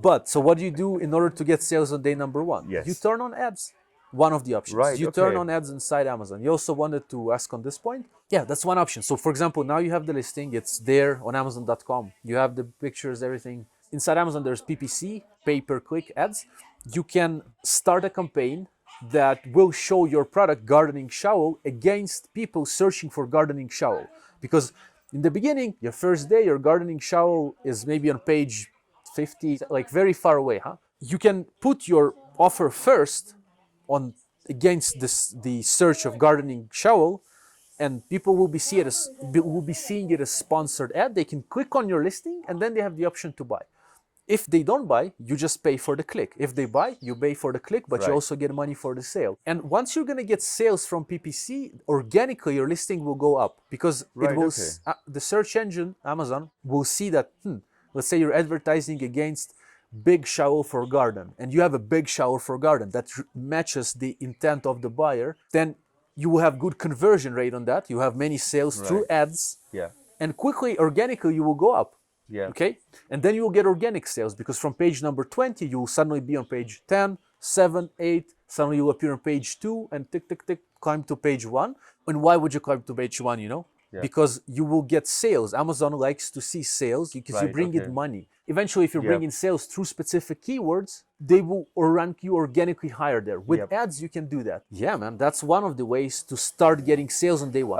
But so what do you do in order to get sales on day number one? Yes. You turn on ads. One of the options. Right, You turn okay. on ads inside Amazon. You also wanted to ask on this point? Yeah, that's one option. So for example, now you have the listing. It's there on Amazon.com. You have the pictures, everything. Inside Amazon, there's PPC, pay-per-click ads. You can start a campaign that will show your product, gardening shovel, against people searching for gardening shovel. Because in the beginning, your first day, your gardening shovel is maybe on page 50, like very far away, huh? You can put your offer first on against the search of gardening shovel, and people will be seeing it as sponsored ad. They can click on your listing, and then they have the option to buy. If they don't buy, you just pay for the click. If they buy, you pay for the click, but you also get money for the sale. And once you're gonna get sales from PPC, organically your listing will go up because it will the search engine, Amazon, will see that, let's say you're advertising against big shovel for garden, and you have a big shovel for garden that matches the intent of the buyer, then you will have good conversion rate on that. You have many sales through ads, and quickly, organically, you will go up. Okay, and then you will get organic sales because from page number 20, you will suddenly be on page 10, 7, 8, suddenly you will appear on page 2, and tick, tick, tick, climb to page 1. And why would you climb to page 1, you know? Because you will get sales. Amazon likes to see sales because you bring in money. Eventually, if you bring in sales through specific keywords, they will rank you organically higher there. With ads, you can do that. Yeah, man, that's one of the ways to start getting sales on day one.